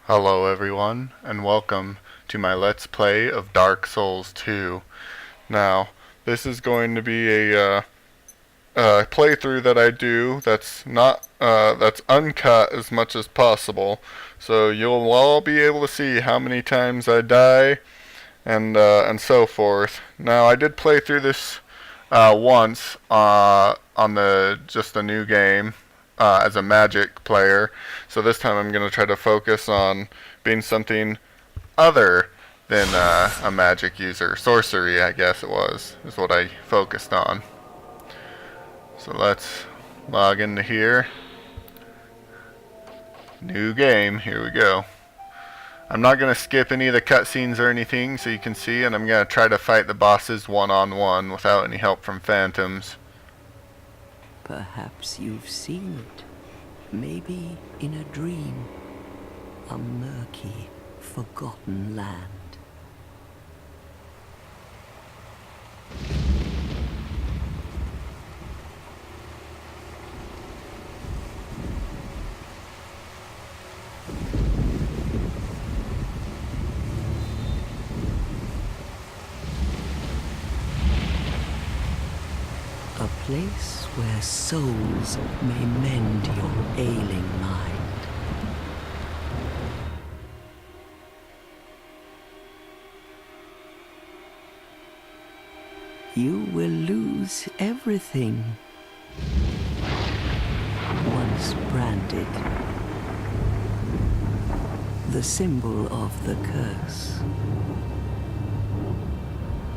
Hello everyone, and welcome to my Let's Play of Dark Souls 2. Now, this is going to be a playthrough that I do that's uncut as much as possible, so you'll all be able to see how many times I die and so forth. Now, I did play through this once on the new game as a magic player. So this time I'm going to try to focus on being something other than a magic user. Sorcery, I guess it was, is what I focused on. So let's log into here. New game, here we go. I'm not going to skip any of the cutscenes or anything so you can see, and I'm going to try to fight the bosses one-on-one without any help from phantoms. Perhaps you've seen it. Maybe in a dream. A murky, forgotten land. A place where souls may mend your ailing mind. You will lose everything once branded. The symbol of the curse.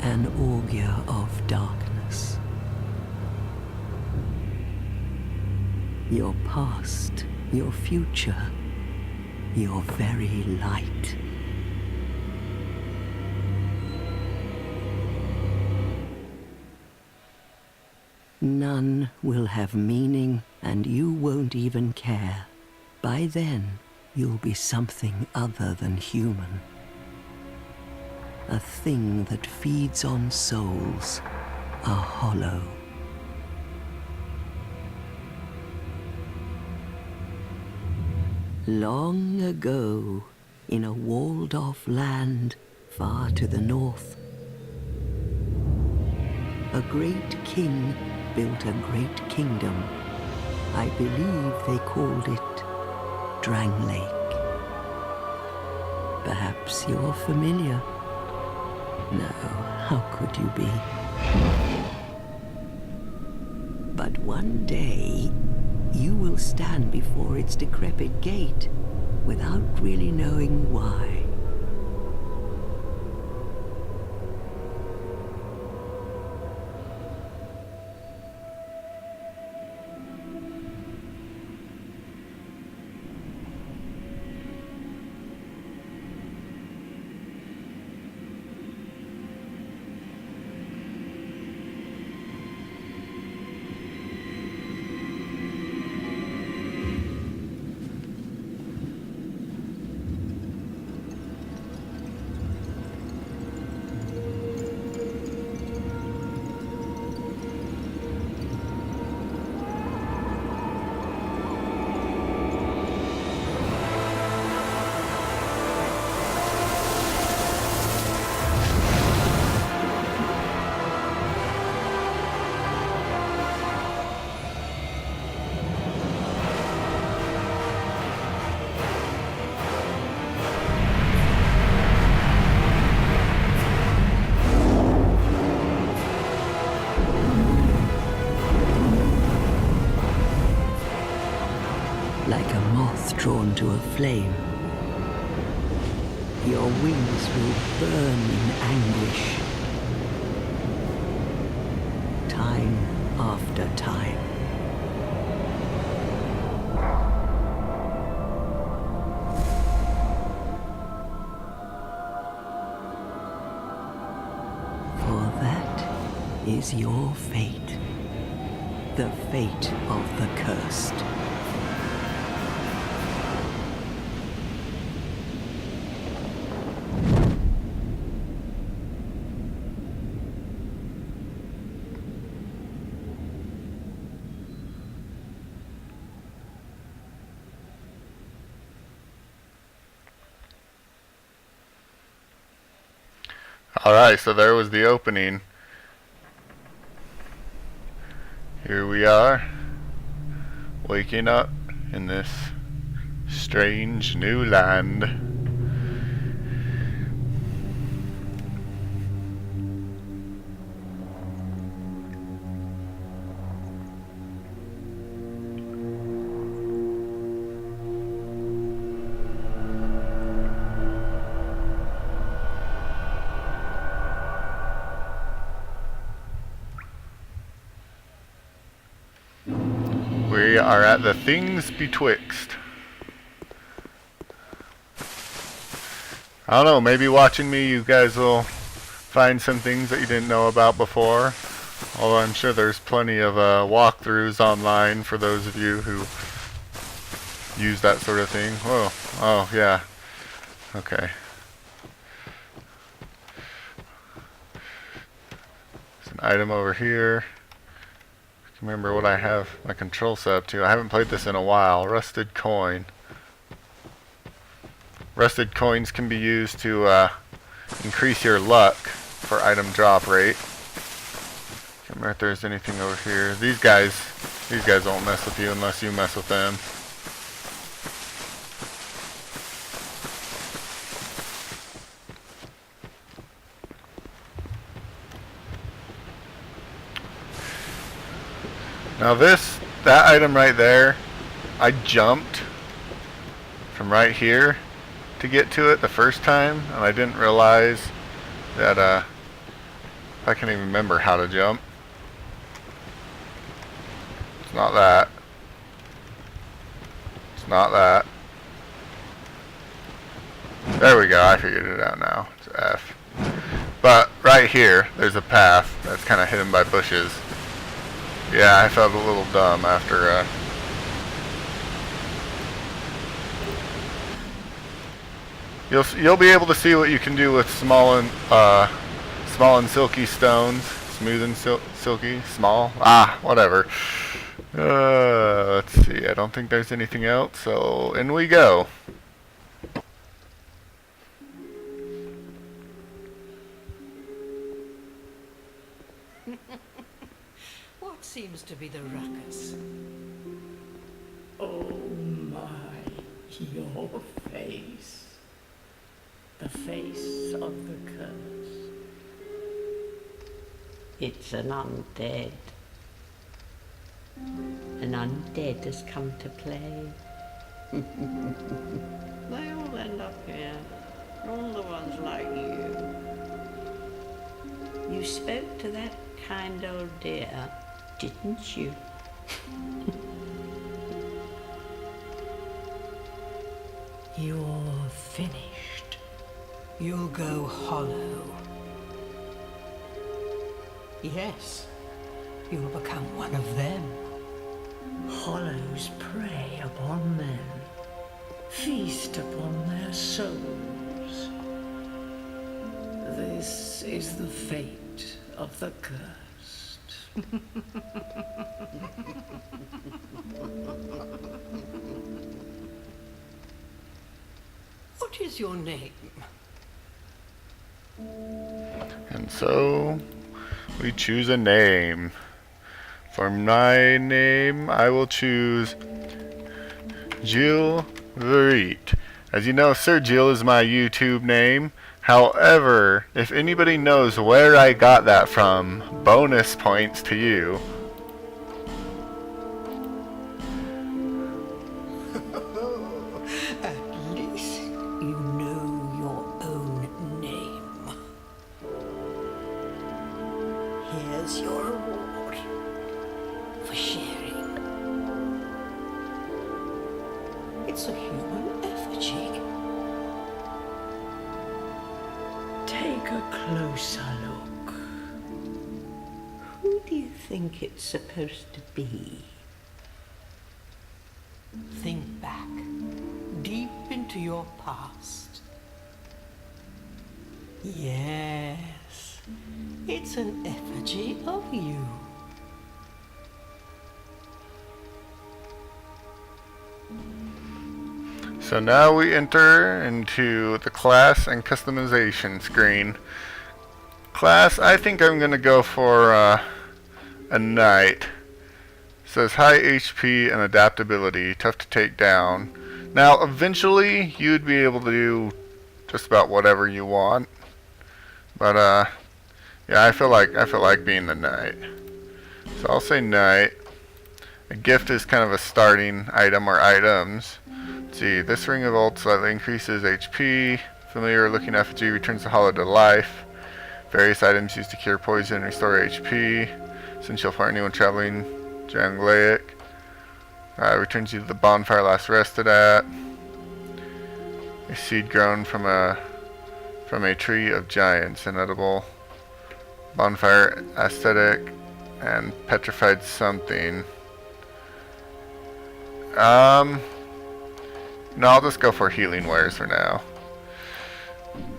An augur of darkness. Your past, your future, your very light. None will have meaning, and you won't even care. By then, you'll be something other than human. A thing that feeds on souls, a hollow. Long ago, in a walled-off land far to the north, a great king built a great kingdom. I believe they called it Drangleic. Perhaps you're familiar. No, how could you be? But one day, you will stand before its decrepit gate without really knowing why. Like a moth drawn to a flame. Your wings will burn in anguish. Time after time. For that is your fate. The fate of the cursed. Alright, so there was the opening. Here we are, waking up in this strange new land. We are at the Things Betwixt. I don't know, maybe watching me you guys will find some things that you didn't know about before. Although I'm sure there's plenty of walkthroughs online for those of you who use that sort of thing. Whoa, oh yeah, okay. There's an item over here. Remember what I have my control set up to. I haven't played this in a while. Rusted coin. Rusted coins can be used to increase your luck for item drop rate. Can't remember if there's anything over here. These guys won't mess with you unless you mess with them. Now that item right there, I jumped from right here to get to it the first time, and I didn't realize that, I can't even remember how to jump. It's not that. It's not that. There we go, I figured it out now. It's F. But right here, there's a path that's kind of hidden by bushes. Yeah, I felt a little dumb after, You'll be able to see what you can do with small and silky stones. Smooth and silky, small. Whatever. Let's see. I don't think there's anything else, so in we go. What seems to be the ruckus? Oh my, your face. The face of the curse. It's an undead. An undead has come to play. They all end up here. All the ones like you. You spoke to that kind old dear, didn't you? You're finished. You'll go hollow. Yes, you'll become one of them. Hollows prey upon men, feast upon their souls. This is the fate of the cursed. What is your name? And so we choose a name. For my name, I will choose Jill Verit. As you know, Sir Jill is my YouTube name. However, if anybody knows where I got that from, bonus points to you. At least you know your own name. Here's your reward for sharing. It's a human effigy. Take a closer look. Who do you think it's supposed to be? Think back, deep into your past. Yes, it's an effigy of you. So now we enter into the class and customization screen. Class, I think I'm gonna go for a knight. Says high HP and adaptability, tough to take down. Now, eventually, you'd be able to do just about whatever you want. But yeah, I feel like being the knight. So I'll say knight. A gift is kind of a starting item or items. Let's see, this ring of ult slightly increases HP. Familiar looking effigy returns the hollow to life. Various items used to cure poison and restore HP. Essential for anyone traveling Drangleic. Returns you to the bonfire last rested at. A seed grown from a tree of giants. Inedible. Bonfire aesthetic and petrified something. No, I'll just go for healing wares for now.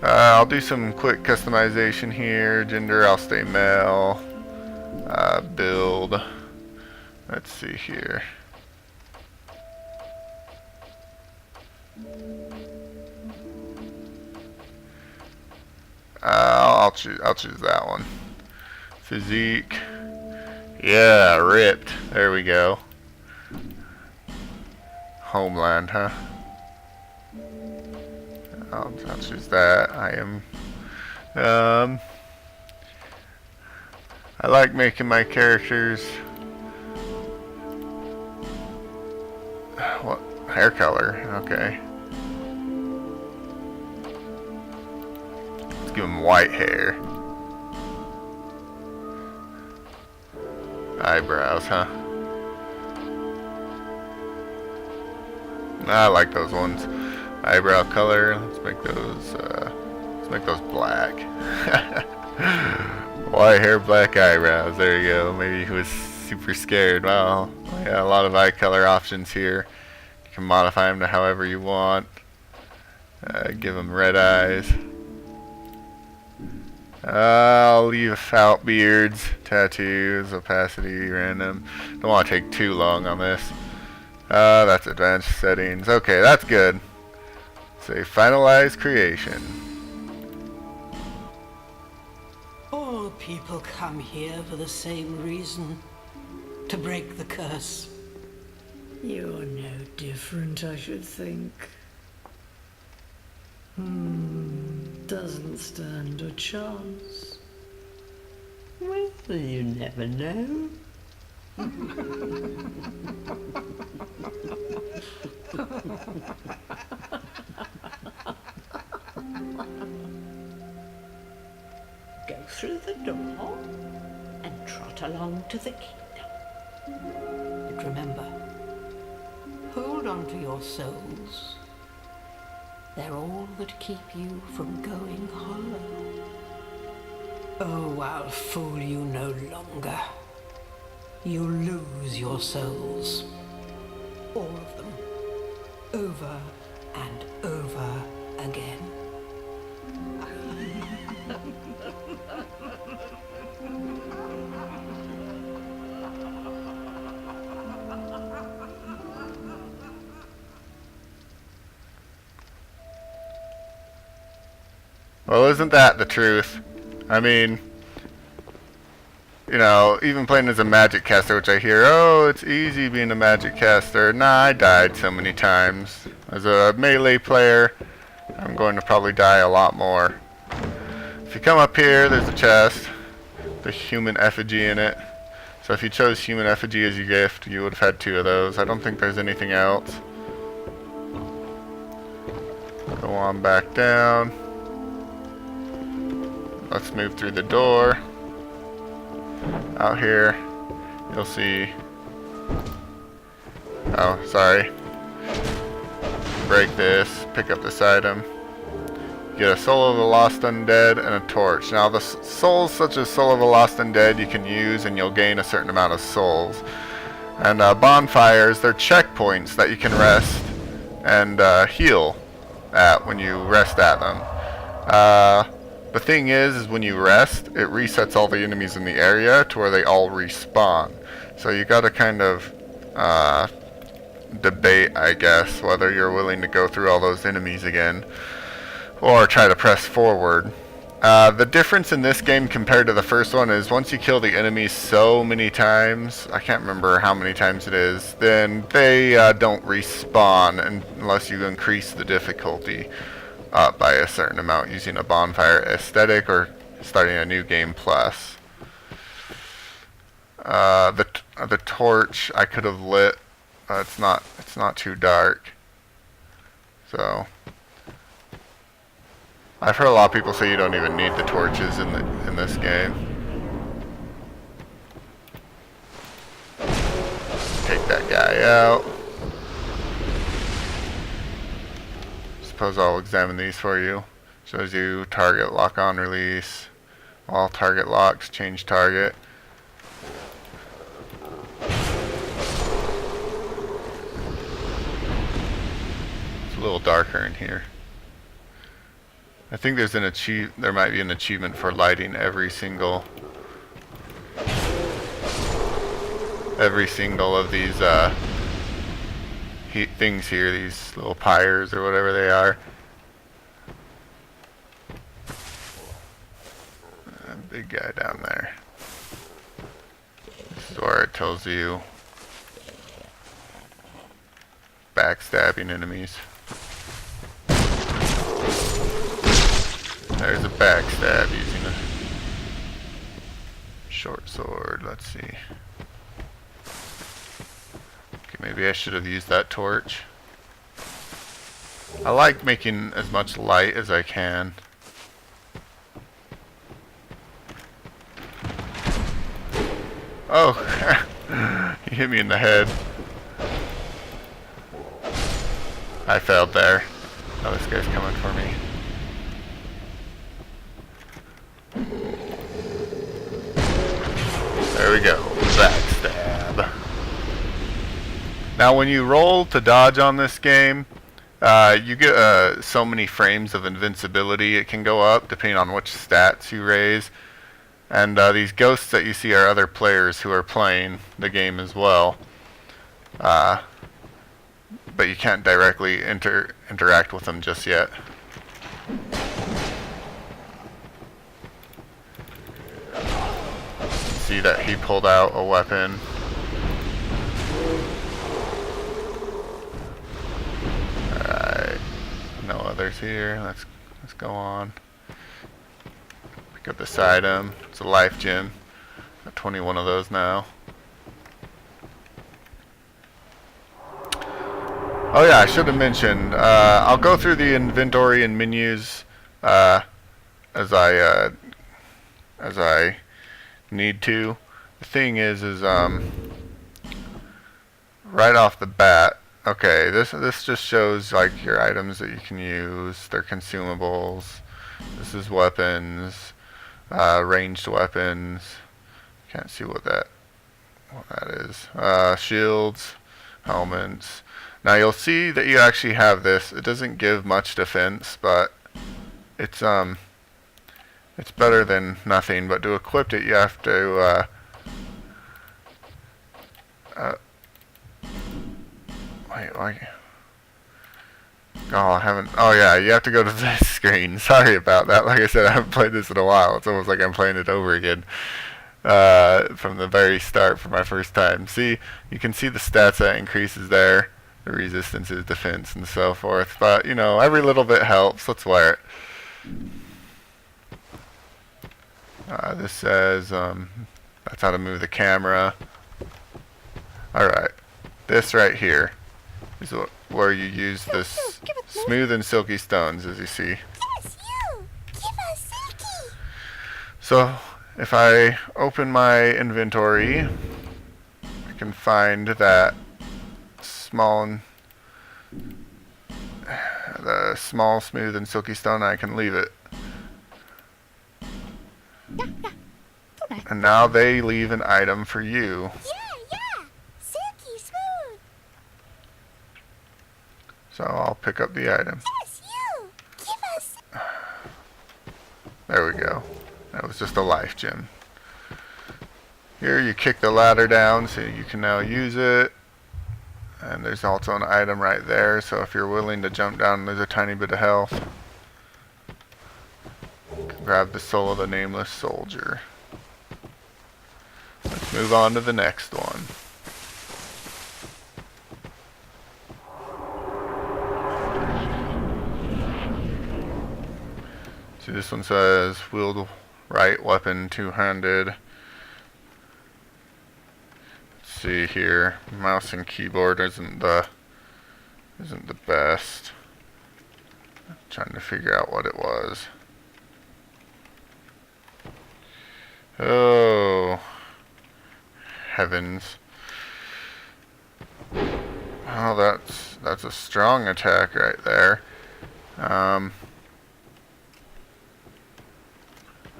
I'll do some quick customization here. Gender, I'll stay male. Build. Let's see here. I'll choose that one. Physique. Yeah, ripped. There we go. Homeland, huh? I'll choose that. I like making my characters. What hair color? Okay. Let's give him white hair. Eyebrows, huh? I like those ones. Eyebrow color. Let's make those black. White hair, black eyebrows. There you go. Maybe he was super scared. Wow. Yeah, a lot of eye color options here. You can modify them to however you want. Give him red eyes. I'll leave out beards, tattoos, opacity, random. Don't want to take too long on this. That's advanced settings. Okay, that's good. Say finalize creation. All people come here for the same reason. To break the curse. You're no different, I should think. Doesn't stand a chance. Well, you never know. Go through the door and trot along to the kingdom. But remember, hold on to your souls. They're all that keep you from going hollow. Oh, I'll fool you no longer. You'll lose your souls. All of them. Over and over again. Well, isn't that the truth? I mean, you know, even playing as a magic caster, which I hear, oh, it's easy being a magic caster. Nah, I died so many times. As a melee player, I'm going to probably die a lot more. If you come up here, there's a chest. The human effigy in it. So if you chose human effigy as your gift, you would have had 2 of those. I don't think there's anything else. Go on back down. Let's move through the door. Out here, you'll see. Oh, sorry. Break this. Pick up this item. Get a soul of the lost undead and a torch. Now, the souls such as soul of the lost undead you can use, and you'll gain a certain amount of souls. And bonfires, they're checkpoints that you can rest and heal at when you rest at them. The thing is when you rest, it resets all the enemies in the area to where they all respawn. So you gotta kind of debate, I guess, whether you're willing to go through all those enemies again or try to press forward. The difference in this game compared to the first one is once you kill the enemies so many times, I can't remember how many times it is, then they don't respawn unless you increase the difficulty up by a certain amount using a bonfire aesthetic or starting a new game plus. The torch I could have lit. It's not too dark. So I've heard a lot of people say you don't even need the torches in this game. Take that guy out. Suppose I'll examine these for you. Shows you target, lock on, release. All target locks, change target. It's a little darker in here. I think there's there might be an achievement for lighting every single of these things here, these little pyres or whatever they are. Big guy down there. This is where it tells you backstabbing enemies. There's a backstab using a short sword. Let's see. Okay, maybe I should have used that torch. I like making as much light as I can. Oh, he hit me in the head. I failed there. Oh, this guy's coming for me. There we go. Backstab. Now when you roll to dodge on this game, you get so many frames of invincibility. It can go up depending on which stats you raise. And these ghosts that you see are other players who are playing the game as well. But you can't directly interact with them just yet. See that he pulled out a weapon. Alright. No others here. Let's go on. Pick up this item. It's a life gem. Got 21 of those now. Oh yeah, I should have mentioned. I'll go through the inventory and menus as I need to. The thing is right off the bat. Okay, this just shows like your items that you can use, their consumables. This is weapons, ranged weapons. Can't see what that is. Shields, helmets. Now you'll see that you actually have this. It doesn't give much defense, but it's better than nothing. But to equip it, you have to wait. Oh, I haven't. Oh yeah, you have to go to this screen. Sorry about that. Like I said, I haven't played this in a while. It's almost like I'm playing it over again from the very start for my first time. See, you can see the stats that increases there. The resistances, defense, and so forth. But, you know, every little bit helps. Let's wear it. This says that's how to move the camera. Alright. This right here is where you use this smooth and silky stones, as you see. Yes, you! Give us silky! So, if I open my inventory, I can find that the small, smooth, and silky stone. I can leave it. And now they leave an item for you. Yeah! Silky smooth! So I'll pick up the item. Yes, you! Give us... There we go. That was just a life gem. Here you kick the ladder down so you can now use it. And there's also an item right there, so if you're willing to jump down, there's a tiny bit of health. Grab the soul of the nameless soldier. Let's move on to the next one. See, this one says wield right weapon two-handed. Let's see here. Mouse and keyboard isn't the best. I'm trying to figure out what it was. Oh, heavens. Oh, that's a strong attack right there.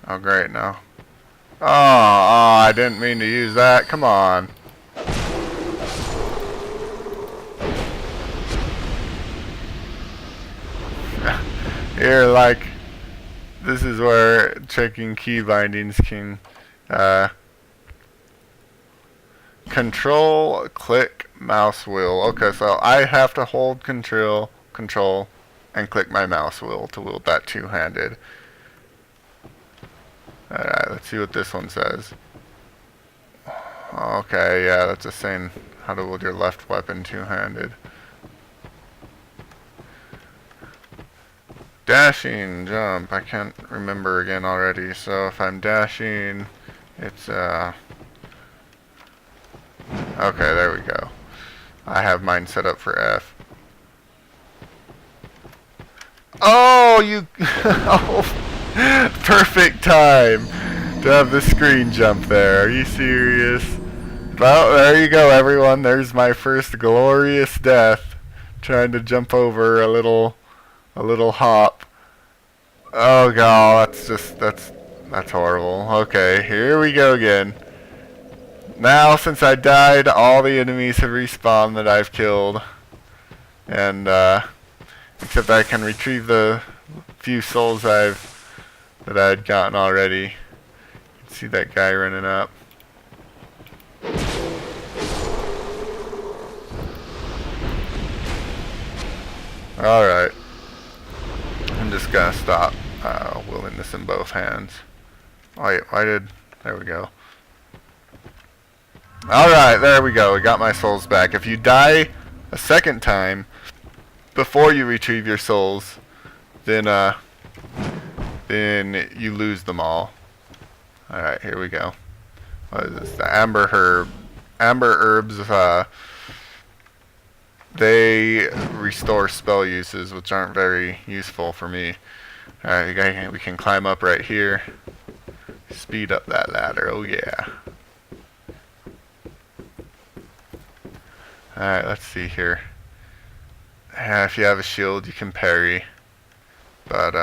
Oh great, no. Oh, I didn't mean to use that. Come on. Here, like, this is where checking key bindings can control, click, mouse wheel. Okay, so I have to hold control, and click my mouse wheel to wield that two-handed. Alright, let's see what this one says. Okay, yeah, that's just saying how to wield your left weapon two-handed. Dashing, jump, I can't remember again already, so if I'm dashing, it's, okay, there we go. I have mine set up for F. Oh, you, oh, perfect time to have the screen jump there. Are you serious? Well, there you go, everyone. There's my first glorious death, trying to jump over a little hop. Oh god, that's horrible. Okay, here we go again. Now, since I died, all the enemies have respawned that I've killed. And, except I can retrieve the few souls that I'd gotten already. You can see that guy running up. Alright. I'm just gonna stop wielding this in both hands. Oh, wait, there we go. Alright, there we go. We got my souls back. If you die a second time before you retrieve your souls, then you lose them all. Alright, here we go. What is this? The amber herb. Amber herbs, they restore spell uses, which aren't very useful for me. Alright, we can climb up right here. Speed up that ladder, oh yeah. Alright, let's see here. If you have a shield, you can parry. But,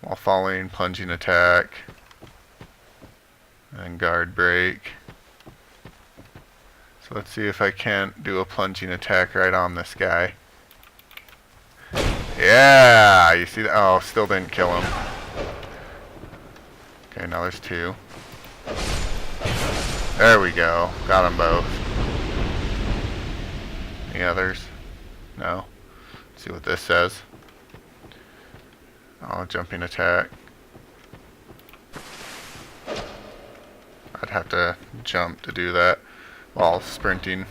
while following, plunging attack. And guard break. So let's see if I can't do a plunging attack right on this guy. Yeah! You see that? Oh, still didn't kill him. Okay, now there's two. There we go. Got them both. Any others? No. Let's see what this says. Oh, jumping attack. I'd have to jump to do that while sprinting.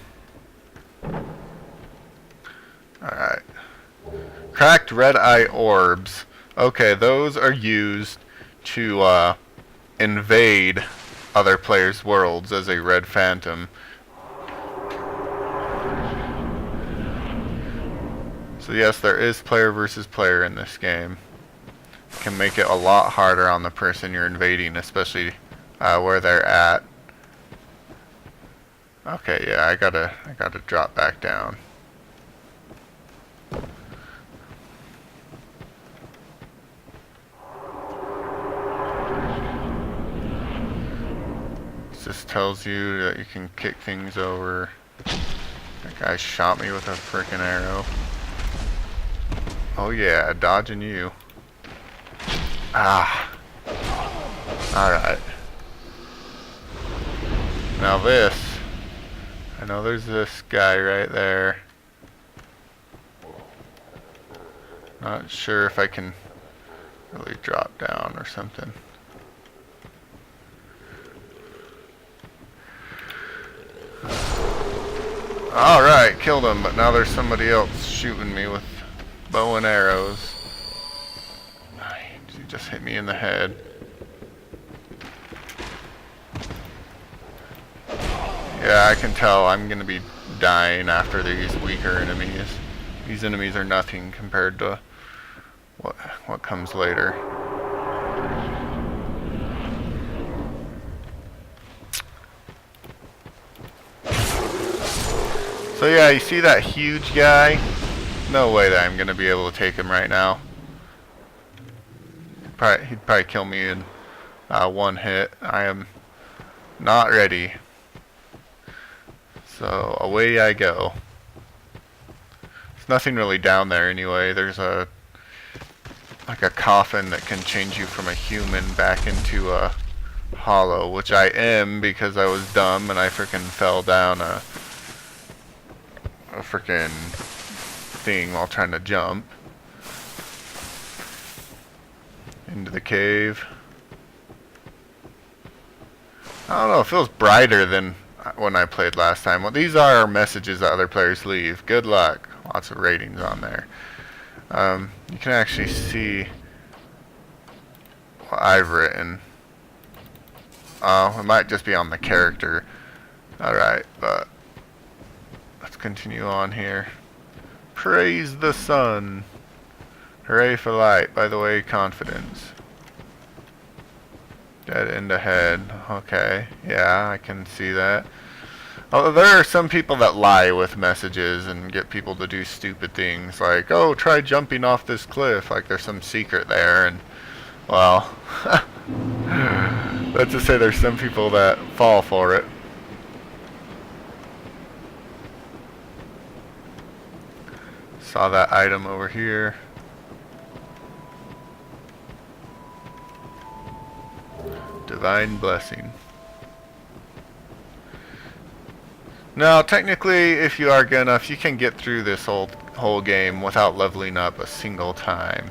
Alright. Cracked red eye orbs. Okay, those are used to invade other players' worlds as a red phantom. So yes, there is player versus player in this game. It can make it a lot harder on the person you're invading, especially where they're at. Okay, yeah, I gotta drop back down. This tells you that you can kick things over. That guy shot me with a frickin' arrow. Oh yeah, dodging you. Ah. Alright. Now this. I know there's this guy right there. Not sure if I can really drop down or something. Alright, killed him, but now there's somebody else shooting me with bow and arrows. He just hit me in the head. Yeah, I can tell I'm gonna be dying after these weaker enemies. These enemies are nothing compared to what comes later. So yeah, you see that huge guy? No way that I'm gonna be able to take him right now. He'd probably kill me in one hit. I am not ready. So away I go. There's nothing really down there anyway. There's like a coffin that can change you from a human back into a hollow, which I am because I was dumb and I freaking fell down a freaking thing while trying to jump into the cave. I don't know, it feels brighter than when I played last time. Well, these are messages that other players leave. Good luck. Lots of ratings on there. You can actually see what I've written. It might just be on the character. Alright, but let's continue on here. Praise the sun. Hooray for light. By the way, confidence. Dead end ahead. Okay, yeah, I can see that. Although there are some people that lie with messages and get people to do stupid things like, oh, try jumping off this cliff, like there's some secret there, and, well, let's just say there's some people that fall for it. Saw that item over here. Divine blessing. Now, technically, if you are good enough, you can get through this whole game without leveling up a single time.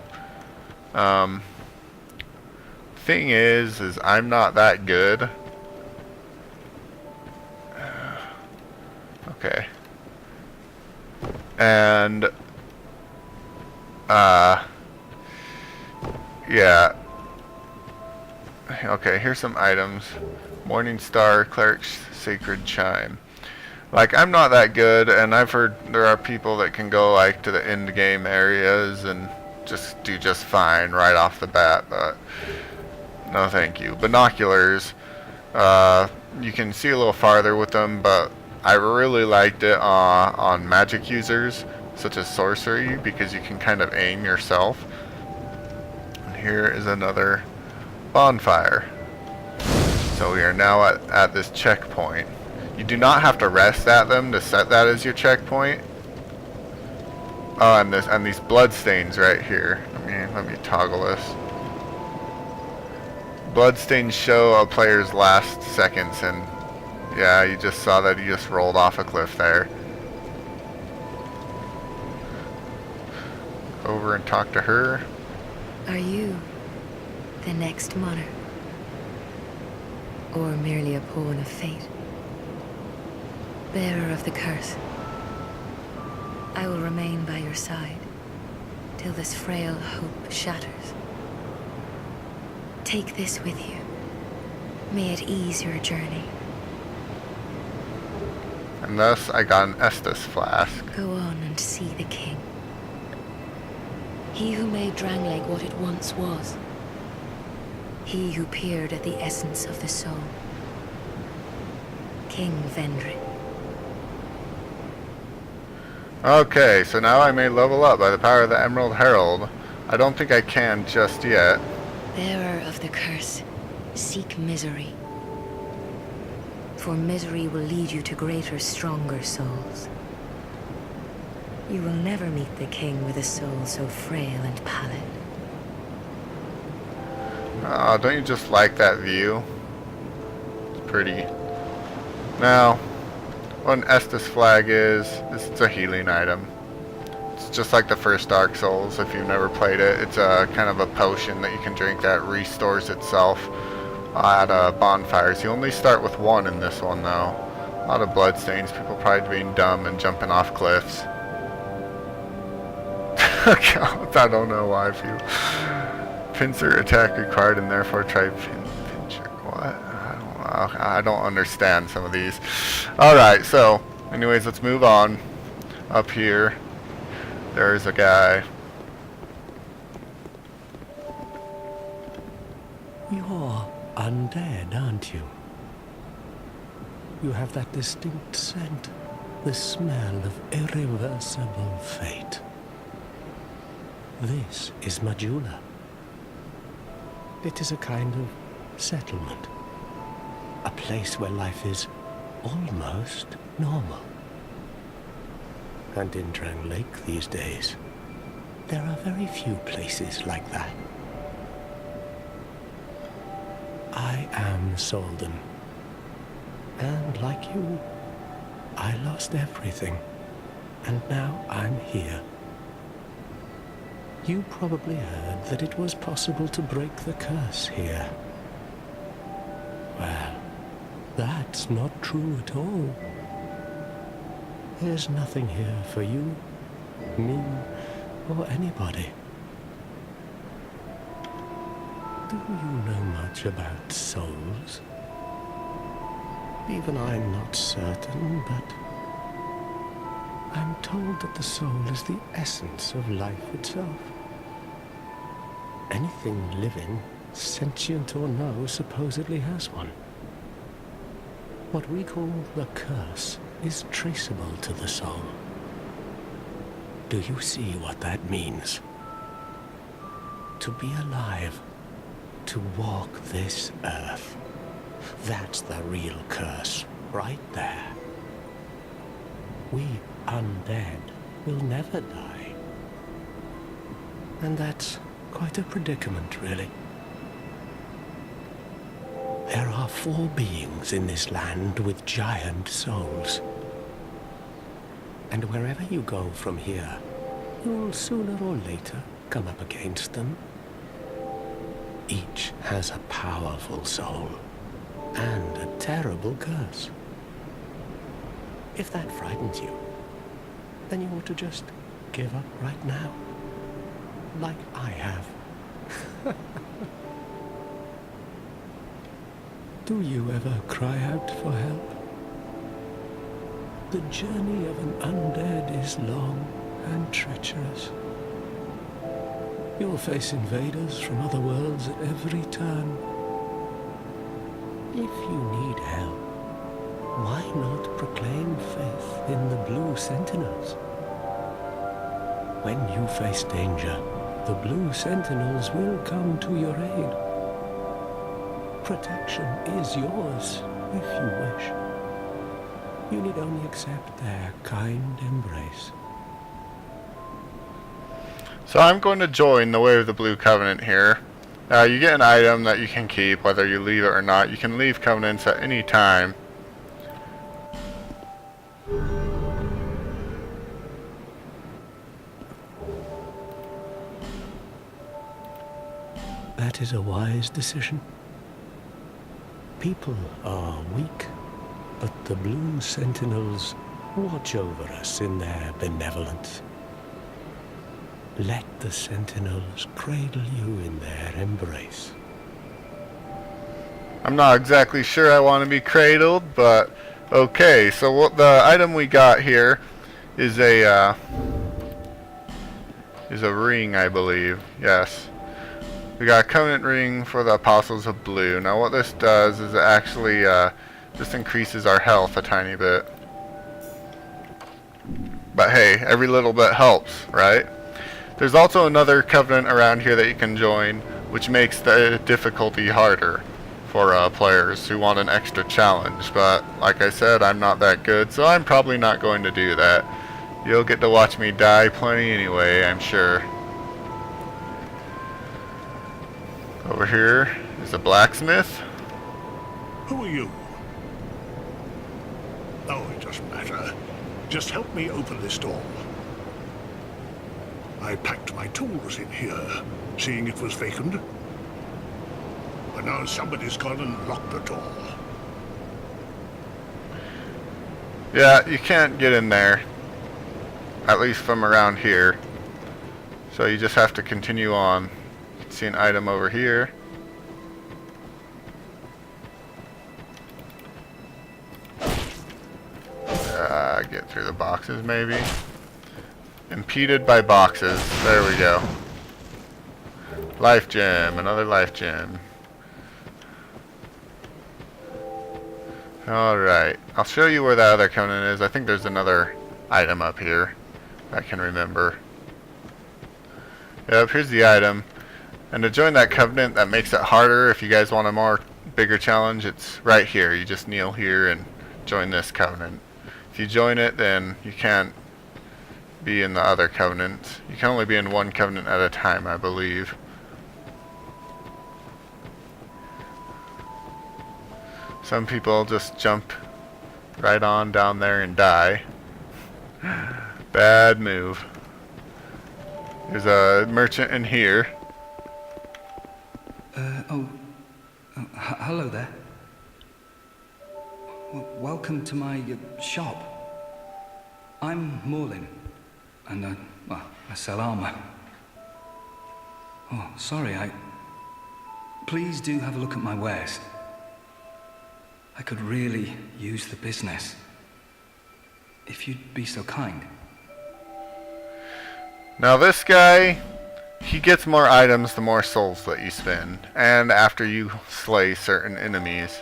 Thing is I'm not that good. Okay. And yeah. Okay, here's some items. Morning Star, Cleric's Sacred Chime. Like, I'm not that good, and I've heard there are people that can go, like, to the end game areas and just do just fine right off the bat, but no thank you. Binoculars, you can see a little farther with them, but I really liked it on magic users, such as sorcery, because you can kind of aim yourself. And here is another bonfire. So we are now at this checkpoint. You do not have to rest at them to set that as your checkpoint. Oh, and these blood stains right here. Let me toggle this. Blood stains show a player's last seconds, and yeah, you just saw that he just rolled off a cliff there. Over and talk to her. Are you the next monarch? Or merely a pawn of fate? Bearer of the curse, I will remain by your side till this frail hope shatters. Take this with you. May it ease your journey. And thus I got an Estus flask. Go on and see the king. He who made Drangleic what it once was. He who peered at the essence of the soul. King Vendrick. Okay, so now I may level up by the power of the Emerald Herald. I don't think I can just yet. Bearer of the curse, seek misery. For misery will lead you to greater, stronger souls. You will never meet the king with a soul so frail and pallid. Oh, don't you just like that view? It's pretty. Now, what an Estus flag is, it's a healing item. It's It's just like the first Dark Souls if you've never played it. It's a kind of a potion that you can drink that restores itself at bonfires. You only start with one in this one though. A lot of bloodstains, people probably being dumb and jumping off cliffs. God, I don't know why I feel. Pincer attack required and therefore try pincer. What? I don't understand some of these. Alright, so anyways, let's move on. Up here, there's a guy. You're undead, aren't you? You have that distinct scent, the smell of irreversible fate. This is Majula. It is a kind of settlement. A place where life is almost normal. And in Drangleic these days, there are very few places like that. I am Solden. And like you, I lost everything. And now I'm here. You probably heard that it was possible to break the curse here. Well, that's not true at all. There's nothing here for you, me, or anybody. Do you know much about souls? Even I'm not certain, but I'm told that the soul is the essence of life itself. Anything living, sentient or no, supposedly has one. What we call the curse is traceable to the soul. Do you see what that means? To be alive, to walk this earth. That's the real curse, right there. We undead will never die. And that's quite a predicament, really. There are 4 beings in this land with giant souls. And wherever you go from here, you'll sooner or later come up against them. Each has a powerful soul and a terrible curse. If that frightens you, then you ought to just give up right now, like I have. Do you ever cry out for help? The journey of an undead is long and treacherous. You'll face invaders from other worlds at every turn. If you need help, why not proclaim faith in the Blue Sentinels? When you face danger, the Blue Sentinels will come to your aid. Protection is yours, if you wish. You need only accept their kind embrace. So I'm going to join the Way of the Blue Covenant here. You get an item that you can keep, whether you leave it or not. You can leave covenants at any time. That is a wise decision. People are weak, but the Blue Sentinels watch over us in their benevolence. Let the Sentinels cradle you in their embrace. I'm not exactly sure I want to be cradled, but okay. So what the item we got here is a ring, I believe. Yes. We got a covenant ring for the Apostles of Blue. Now what this does is it actually just increases our health a tiny bit. But hey, every little bit helps, right? There's also another covenant around here that you can join, which makes the difficulty harder for players who want an extra challenge. But like I said, I'm not that good, so I'm probably not going to do that. You'll get to watch me die plenty anyway, I'm sure. Over here is a blacksmith. Who are you? Oh, it doesn't matter. Just help me open this door. I packed my tools in here, seeing it was vacant. But now somebody's gone and locked the door. Yeah, you can't get in there. At least from around here. So you just have to continue on. You can see an item over here. Get through the boxes maybe. Impeded by boxes. There we go. Life gem. Another life gem. Alright. I'll show you where that other covenant is. I think there's another item up here. I can remember. Yep, here's the item. And to join that covenant, that makes it harder. If you guys want a more bigger challenge, it's right here. You just kneel here and join this covenant. If you join it, then you can't be in the other covenant. You can only be in one covenant at a time, I believe. Some people just jump right on down there and die. Bad move. There's a merchant in here. Hello there. Welcome to my shop. I'm Morlin, and I sell armor. Oh, sorry, Please do have a look at my wares. I could really use the business. If you'd be so kind. Now this guy, he gets more items the more souls that you spend, and after you slay certain enemies.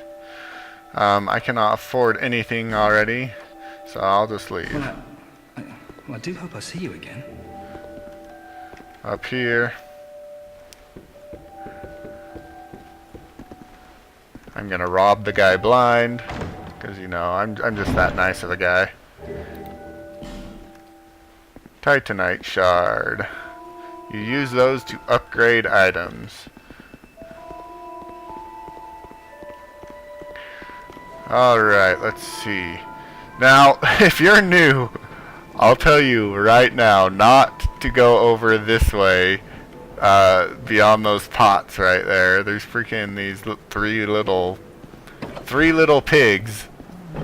I cannot afford anything already, so I'll just leave. Well, I do hope I see you again. Up here. I'm gonna rob the guy blind, because you know, I'm just that nice of a guy. Titanite shard. You use those to upgrade items. Alright, let's see. Now, if you're new, I'll tell you right now not to go over this way beyond those pots right there. There's freaking these three little pigs.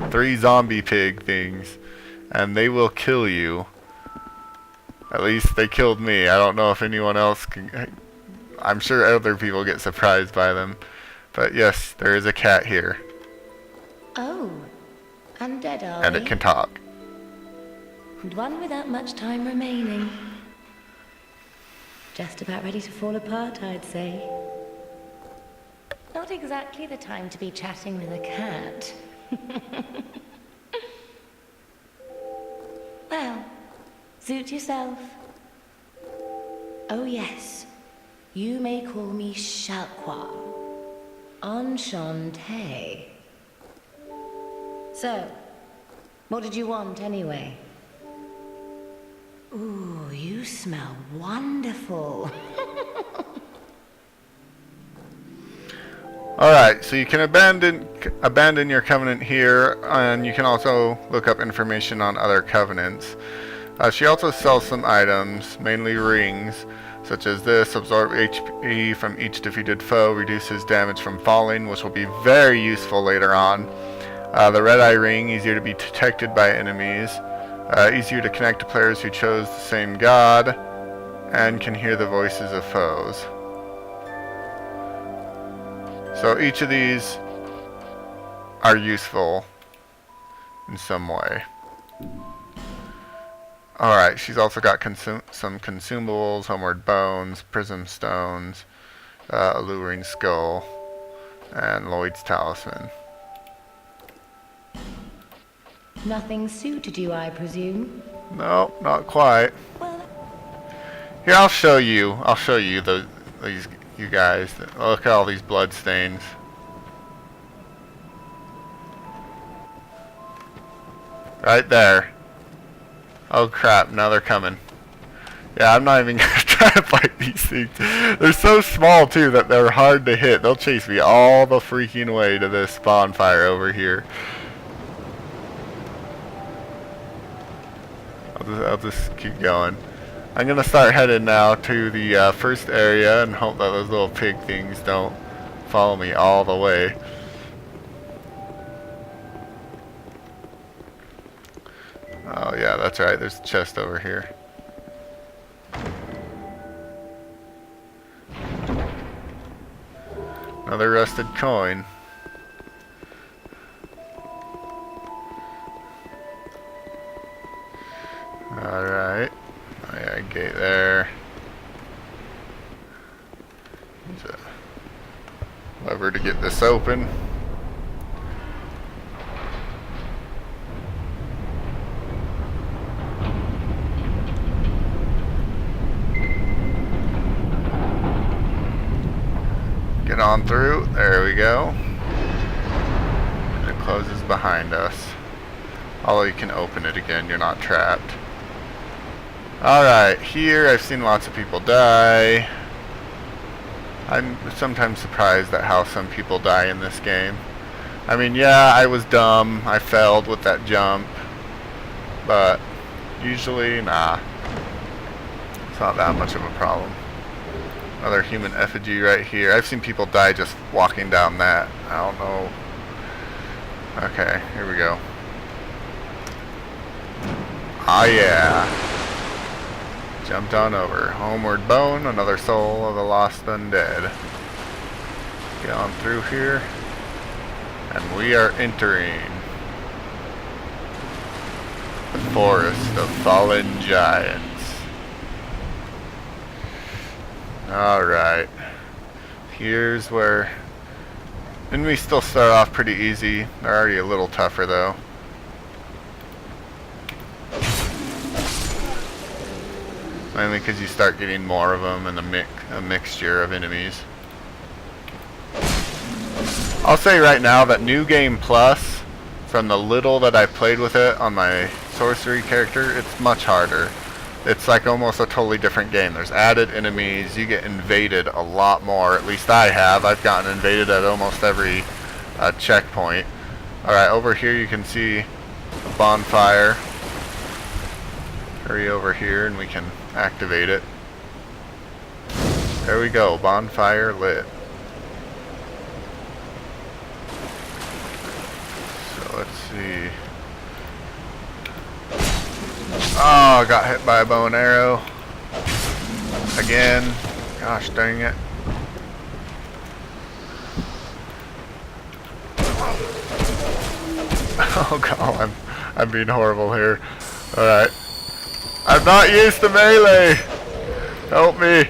3 zombie pig things. And they will kill you. At least they killed me. I don't know if anyone else can. I'm sure other people get surprised by them. But yes, there is a cat here. Oh, undead are And we? it can talk. And one without much time remaining. Just about ready to fall apart, I'd say. Not exactly the time to be chatting with a cat. Well, suit yourself. Oh yes, you may call me Shalqua. Enchanté. So, what did you want anyway? Ooh, you smell wonderful. Alright, so you can abandon your covenant here, and you can also look up information on other covenants. She also sells some items, mainly rings, such as this. Absorb HP from each defeated foe, reduces damage from falling, which will be very useful later on. The red eye ring, easier to be detected by enemies, easier to connect to players who chose the same god, and can hear the voices of foes. So each of these are useful in some way. Alright, she's also got some consumables, homeward bones, prism stones, alluring skull, and Lloyd's talisman. Nothing suited you, I presume? No, not quite. Well, Here, I'll show you these you guys. Look at all these blood stains. Right there. Oh crap, now they're coming. Yeah, I'm not even gonna try to fight these things. They're so small too that they're hard to hit. They'll chase me all the freaking way to this bonfire over here. I'll just keep going. I'm gonna start heading now to the first area and hope that those little pig things don't follow me all the way. Oh yeah, that's right, there's a chest over here. Another rusted coin. Alright. Oh yeah, gate there. There's a lever to get this open. Get on through. There we go. And it closes behind us. Although you can open it again, you're not trapped. Alright, here I've seen lots of people die. I'm sometimes surprised at how some people die in this game. I mean, yeah, I was dumb. I failed with that jump. But usually, nah. It's not that much of a problem. Another human effigy right here. I've seen people die just walking down that. I don't know. Okay, here we go. Ah, yeah. Jumped on over. Homeward Bone, another soul of the lost undead. Get on through here. And we are entering the Forest of Fallen Giants. Alright. Here's where... And we still start off pretty easy. They're already a little tougher though. Mainly because you start getting more of them and a mixture of enemies. I'll say right now that New Game Plus, from the little that I played with it on my sorcery character, it's much harder. It's like almost a totally different game. There's added enemies, you get invaded a lot more, at least I have. I've gotten invaded at almost every checkpoint. Alright, over here you can see a bonfire. Hurry over here and we can activate it. There we go, bonfire lit. So let's see. Oh, got hit by a bow and arrow. Again. Gosh dang it. Oh god, I'm being horrible here. Alright. I'm not used to melee! Help me!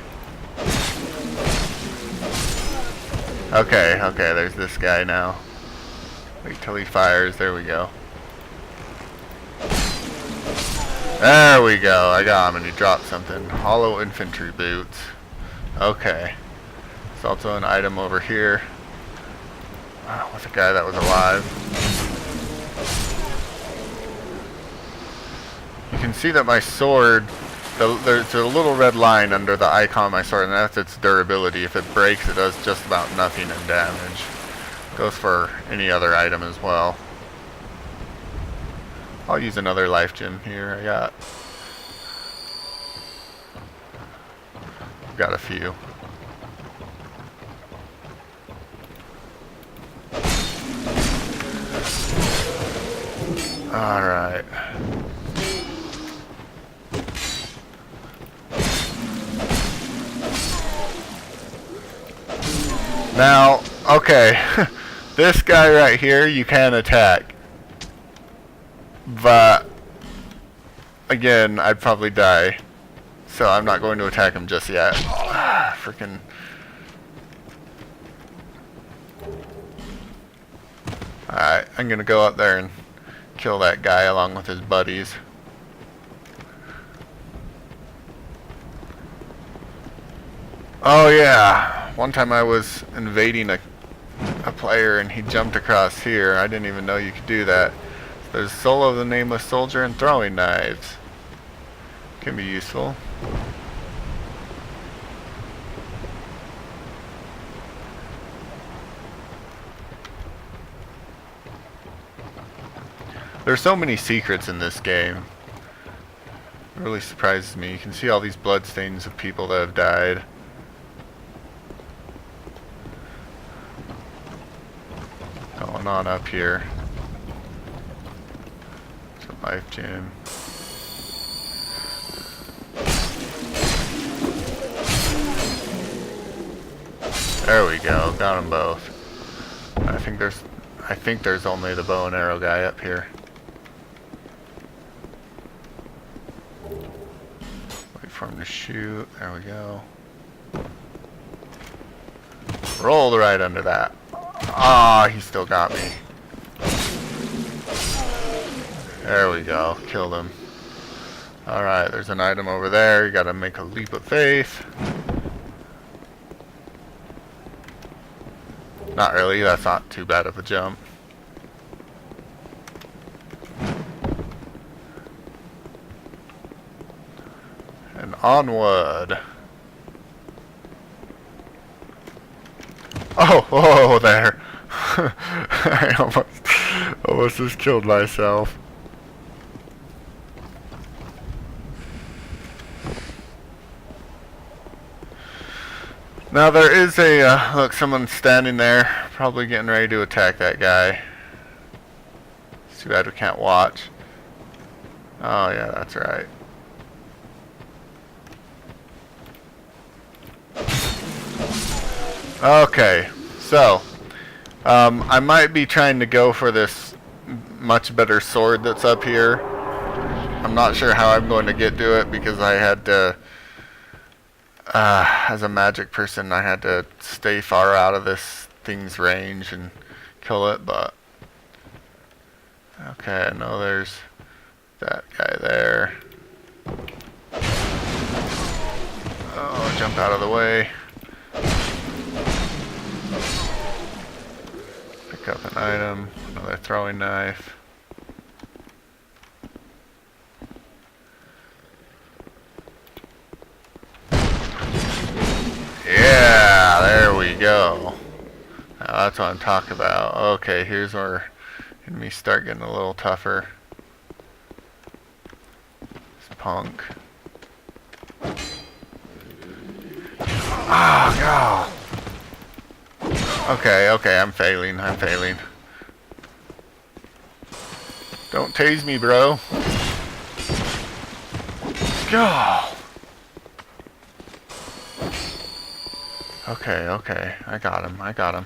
Okay, there's this guy now. Wait till he fires, there we go. There we go, I got him and he dropped something. Hollow infantry boots. Okay. There's also an item over here. With a guy that was alive. You can see that my sword, there's a little red line under the icon of my sword, and that's its durability. If it breaks, it does just about nothing in damage. Goes for any other item as well. I'll use another life gem here. I've got a few. Alright. Now, okay, this guy right here you can attack, but again, I'd probably die, so I'm not going to attack him just yet. Freaking. Alright, I'm gonna go up there and kill that guy along with his buddies. Oh yeah, one time I was invading a player and he jumped across here. I didn't even know you could do that. There's Soul of the Nameless Soldier and throwing knives. Can be useful. There's so many secrets in this game. really surprises me. You can see all these bloodstains of people that have died. Going on up here. It's a life gem. There we go. Got them both. I think there's only the bow and arrow guy up here. Wait for him to shoot. There we go. Rolled right under that. Ah, he still got me. There we go. Killed him. Alright, there's an item over there. You gotta make a leap of faith. Not really, that's not too bad of a jump. And onward. Oh, whoa, there. I almost just killed myself. Now there is a, look, someone's standing there, probably getting ready to attack that guy. It's too bad we can't watch. Oh yeah, that's right. Okay, so, I might be trying to go for this much better sword that's up here. I'm not sure how I'm going to get to it because I had to... as a magic person, I had to stay far out of this thing's range and kill it, but... Okay, I know there's that guy there. Oh, jump out of the way. Pick up an item, another throwing knife. Yeah, there we go. Now that's what I'm talking about. Okay, here's where enemies start getting a little tougher. This punk. Oh, God. Okay, I'm failing. Don't tase me, bro. Go. Okay, I got him.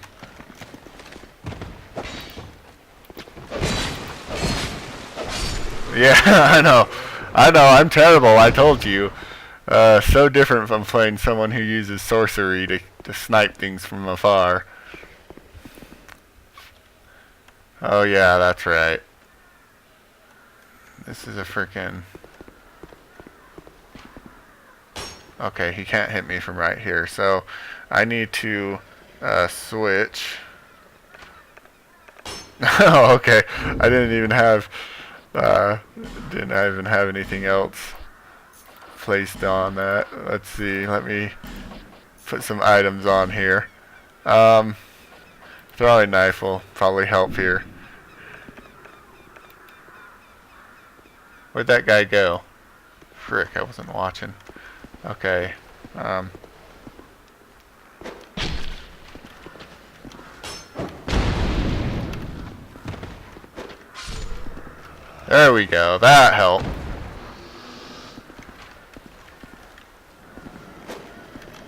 Yeah, I know, I'm terrible, I told you. So different from playing someone who uses sorcery to snipe things from afar. Oh yeah, that's right. This is a frickin'... Okay, he can't hit me from right here, so I need to switch. Oh, okay. I didn't even have anything else placed on that. Let's see. Let me put some items on here. Throwing knife will probably help here. Where'd that guy go? Frick, I wasn't watching. Okay. There we go. That helped.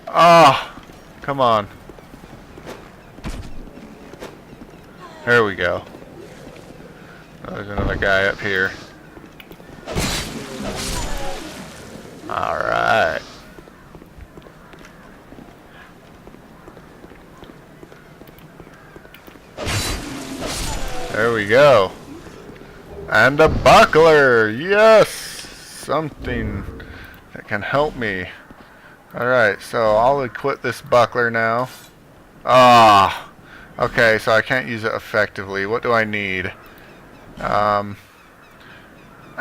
Oh, come on. There we go. Oh, there's another guy up here. Alright. There we go. And a buckler! Yes! Something that can help me. Alright, so I'll equip this buckler now. Ah! Okay, so I can't use it effectively. What do I need? I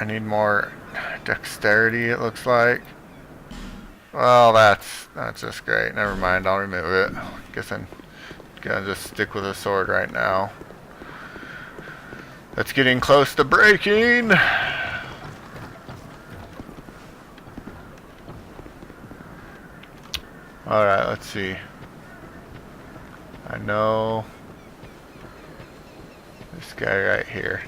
need more dexterity, it looks like. Well, that's just great. Never mind, I'll remove it. Guess I'm gonna just stick with a sword right now. It's getting close to breaking. Alright, let's see. I know this guy right here.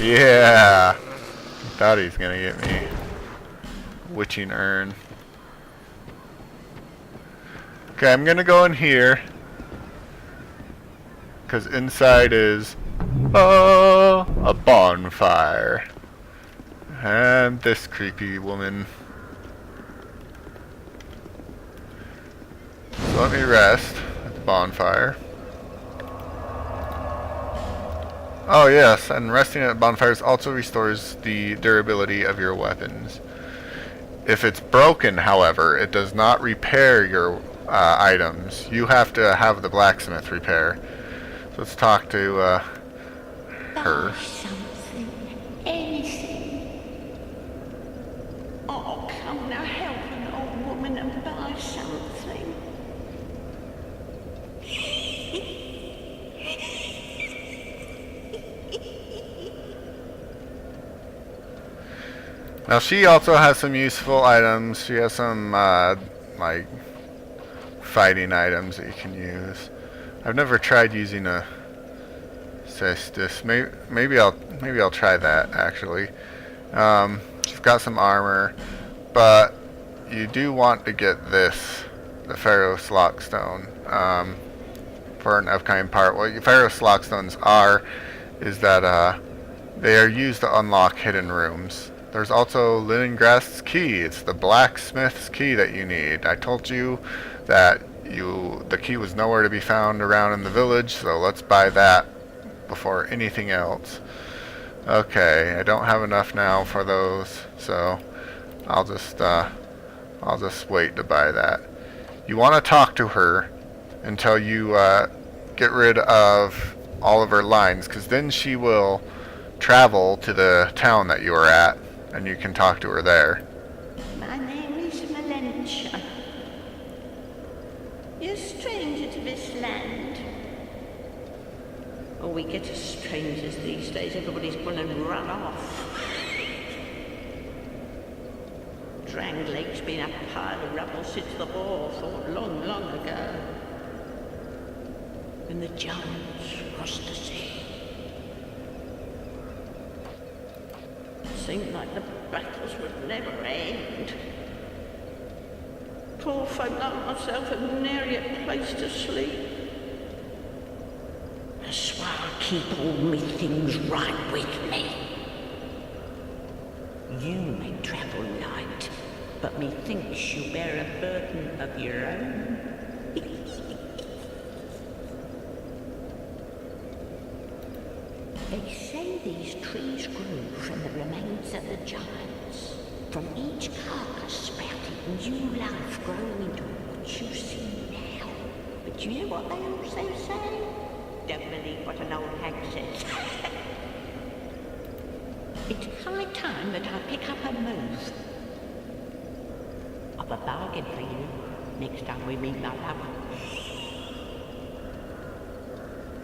Yeah! I thought he was gonna get me. Witching urn. Okay, I'm gonna go in here. Because inside is a bonfire. And this creepy woman. So let me rest at the bonfire. Oh yes, and resting at bonfires also restores the durability of your weapons. If it's broken, however, it does not repair your items. You have to have the blacksmith repair. So let's talk to her. Buy something, anything. Oh, come now, help an old woman and buy something. Now she also has some useful items. She has some like fighting items that you can use. I've never tried using a cestus. Maybe I'll try that actually. She's got some armor, but you do want to get this, the Pharaoh's Lockstone, for an upcoming part. What Pharaoh's Lockstones are is that they are used to unlock hidden rooms. There's also Leningrast's key. It's the blacksmith's key that you need. I told you that the key was nowhere to be found around in the village, so let's buy that before anything else. Okay, I don't have enough now for those, so I'll just wait to buy that. You want to talk to her until you get rid of all of her lines, because then she will travel to the town that you are at, and you can talk to her there. My name is Malentia. You're a stranger to this land. Oh, we get as strangers these days. Everybody's gone and run off. Drangleic's been a pile of rubble since the war fought long, long ago. When the giants crossed the sea. Seemed like the battles would never end. Poor folk like myself have nary a place to sleep. I swear I'll keep all me things right with me. You may travel light, but methinks you bear a burden of your own. They say these trees grew from the remains of the giants. From each carcass sprouted new life growing into what you see now. But you know what they also say? Don't believe what an old hag says. It's high time that I pick up a move. I've a bargain for you next time we meet, my love.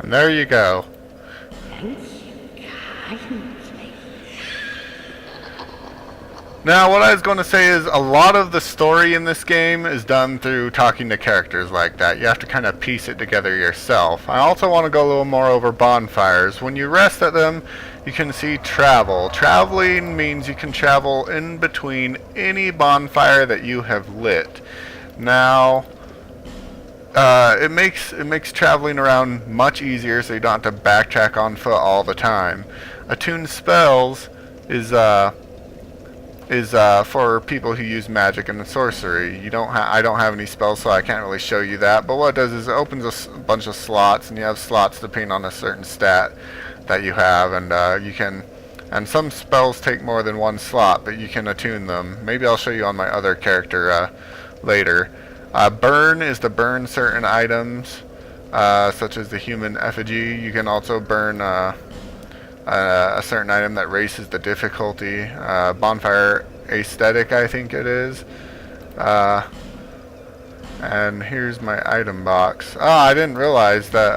And there you go. Thank you kindly. Now, what I was going to say is a lot of the story in this game is done through talking to characters like that. You have to kind of piece it together yourself. I also want to go a little more over bonfires. When you rest at them, you can see travel. Traveling means you can travel in between any bonfire that you have lit. Now, it makes traveling around much easier, so you don't have to backtrack on foot all the time. Attuned spells is for people who use magic and sorcery. I don't have any spells, so I can't really show you that. But what it does is it opens a bunch of slots, and you have slots depending on a certain stat that you have, and some spells take more than one slot, but you can attune them. Maybe I'll show you on my other character later. Burn is to burn certain items, such as the human effigy. You can also burn a certain item that raises the difficulty. Bonfire aesthetic, I think it is. And here's my item box. Oh, I didn't realize that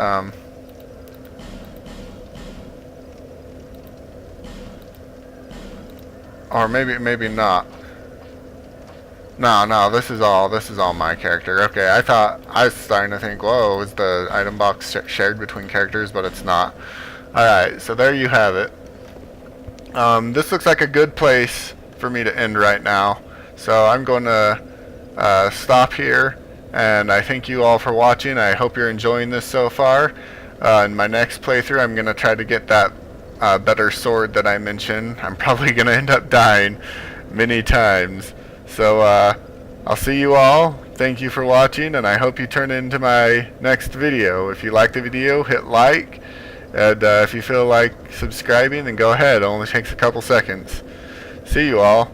I Or maybe not. No, this is all my character. Okay, I was starting to think, whoa, is the item box shared between characters, but it's not. Alright, so there you have it. This looks like a good place for me to end right now. So I'm going to stop here, and I thank you all for watching. I hope you're enjoying this so far. In my next playthrough, I'm going to try to get that better sword that I mentioned. I'm probably going to end up dying many times. So, I'll see you all. Thank you for watching, and I hope you turn into my next video. If you like the video, hit like, and if you feel like subscribing, then go ahead. It only takes a couple seconds. See you all.